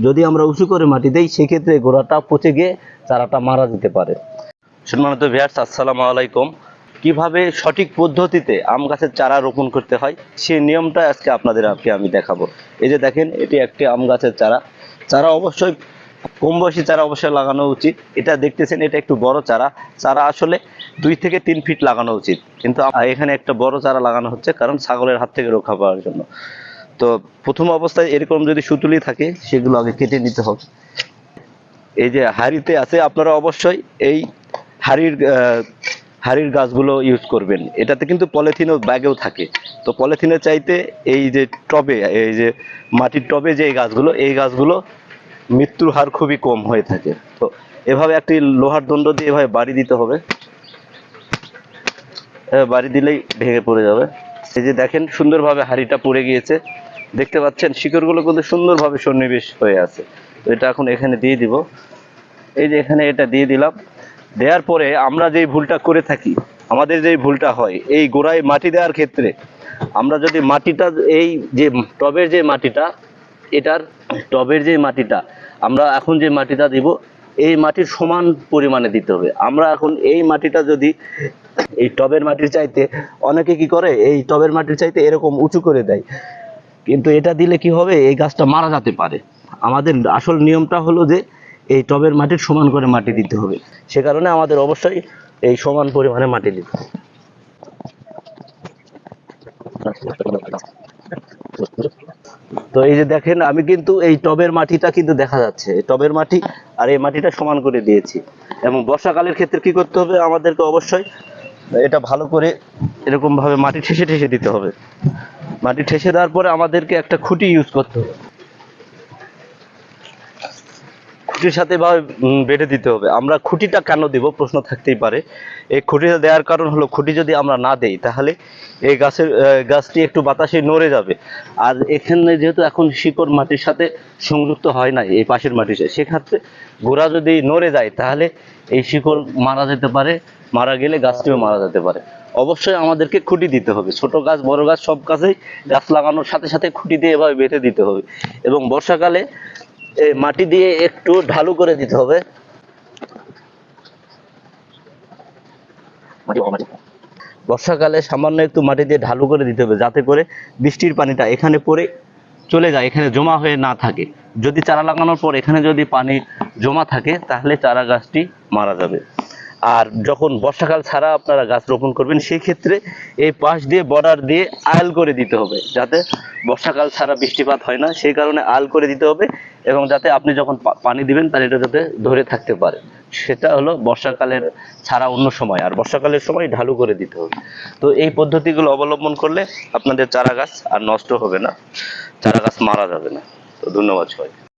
যদি আমরা উঁচু করে মাটি দেই সেক্ষেত্রে গোড়াটা পচে গিয়ে চারাটা মারা যেতে পারে। সম্মানিত ভিউয়ার্স, আসসালামু আলাইকুম। কিভাবে সঠিক পদ্ধতিতে আম গাছের চারা রোপণ করতে হয় সেই নিয়মটা আজকে আপনাদেরকে আমি দেখাবো। এই যে দেখেন, এটি একটি আম গাছের চারা। চারা অবশ্যই কম বয়সী চারা অবশ্যই লাগানো উচিত। এটা দেখতেছেন, এটা একটু বড় চারা। চারা আসলে 2 থেকে 3 ফিট লাগানো উচিত, কিন্তু এখানে একটা বড় চারা লাগানো হচ্ছে কারণ ছাগলের হাত থেকে রক্ষা পাওয়ার জন্য। তো প্রথম অবস্থায় এরকম যদি সুতুলি থাকে সেগুলো আগে কেটে নিতে হবে। এই যে হাঁড়িতে আছে, আপনারা অবশ্যই এই হাঁড়ির গাছগুলো ইউজ করবেন। এটাতে কিন্তু পলিথিনও ব্যাগেও থাকে। তো পলিথিনের চাইতে এই যে টবে, এই যে মাটির টবে যে এই গাছগুলো মৃত্যুর হার খুবই কম হয়ে থাকে। তো এভাবে একটি লোহার দণ্ড দিয়ে এভাবে বাড়ি দিতে হবে। বাড়ি দিলেই ভেঙে পড়ে যাবে। এই যে দেখেন, সুন্দরভাবে হাঁড়িটা পড়ে গিয়েছে, দেখতে পাচ্ছেন শিকড়গুলো কিন্তু সুন্দরভাবে সন্নিবেশ হয়ে আছে। তো এটা এখন এখানে দিয়ে দিব। এই যে এখানে এটা দিয়ে দিলাম। দেওয়ার পরে আমরা যেই ভুলটা করে থাকি, আমাদের যেই ভুলটা হয় এই গোড়ায় মাটি দেওয়ার ক্ষেত্রে, আমরা যদি মাটিটা এই যে টবের যে মাটিটা, এটার টবের যে মাটিটা আমরা এখন যে মাটিটা দিব এই মাটির সমান পরিমাণে দিতে হবে। আমরা এখন এই মাটিটা যদি এই টবের মাটির চাইতে, অনেকে কি করে এই টবের মাটির চাইতে এরকম উঁচু করে দেয়, কিন্তু এটা দিলে কি হবে, এই গাছটা মারা যেতে পারে। আমাদের আসল নিয়মটা হলো যে এই টবের মাটির সমান করে মাটি দিতে হবে। সে কারণে আমাদের অবশ্যই এই সমান পরিমাণে মাটি দিতে হবে। তো এই যে দেখেন, আমি কিন্তু এই টবের মাটিটা কিন্তু দেখা যাচ্ছে, টবের মাটি আর এই মাটিটা সমান করে দিয়েছি। এবং বর্ষাকালের ক্ষেত্রে কি করতে হবে, আমাদেরকে অবশ্যই এটা ভালো করে এরকম ভাবে মাটি ঠেসে ঠেসে দিতে হবে। মাটি ঠেসে দেওয়ার পরে আমাদেরকে একটা খুঁটি ইউজ করতে হবে, খুঁটির সাথে ভাবে বেঁধে দিতে হবে। আমরা খুঁটিটা কেন দিব প্রশ্ন থাকতেই পারে। এই খুঁটিটা দেওয়ার কারণ হলো, খুঁটি যদি আমরা না দেই তাহলে এই গাছটি একটু বাতাসে নড়ে যাবে। আর এখানে যেহেতু এখন শিকড় মাটির সাথে সংযুক্ত হয় না এই পাশের মাটির সাথে, সেক্ষেত্রে গোড়া যদি নড়ে যায় তাহলে এই শিকড় মারা যেতে পারে। মারা গেলে গাছটিও মারা যেতে পারে। অবশ্যই আমাদেরকে খুঁটি দিতে হবে। ছোট গাছ বড় গাছ সব গাছেই গাছ লাগানোর সাথে সাথে খুঁটি দিয়ে এভাবে বেঁধে দিতে হবে। এবং বর্ষাকালে মাটি দিয়ে একটু ঢালু করে দিতে হবে। বর্ষাকালে সামান্য একটু মাটি দিয়ে ঢালু করে দিতে হবে, যাতে করে বৃষ্টির পানিটা এখানে পড়ে চলে যায়, এখানে জমা হয়ে না থাকে। যদি চারা লাগানোর পর এখানে যদি পানি জমা থাকে তাহলে চারা গাছটি মারা যাবে। আর যখন বর্ষাকাল ছাড়া আপনারা গাছ রোপণ করবেন সেই ক্ষেত্রে এই পাশ দিয়ে বর্ডার দিয়ে আল করে দিতে হবে, যাতে বর্ষাকাল ছাড়া বৃষ্টিপাত হয় না, সেই কারণে আল করে দিতে হবে। এবং যাতে আপনি যখন পানি দিবেন তার এটা যাতে ধরে থাকতে পারে, সেটা হলো বর্ষাকালের ছাড়া অন্য সময়। আর বর্ষাকালের সময় ঢালু করে দিতে হবে। তো এই পদ্ধতিগুলো অবলম্বন করলে আপনাদের চারা গাছ আর নষ্ট হবে না, চারা গাছ মারা যাবে না। তো ধন্যবাদ সবাই।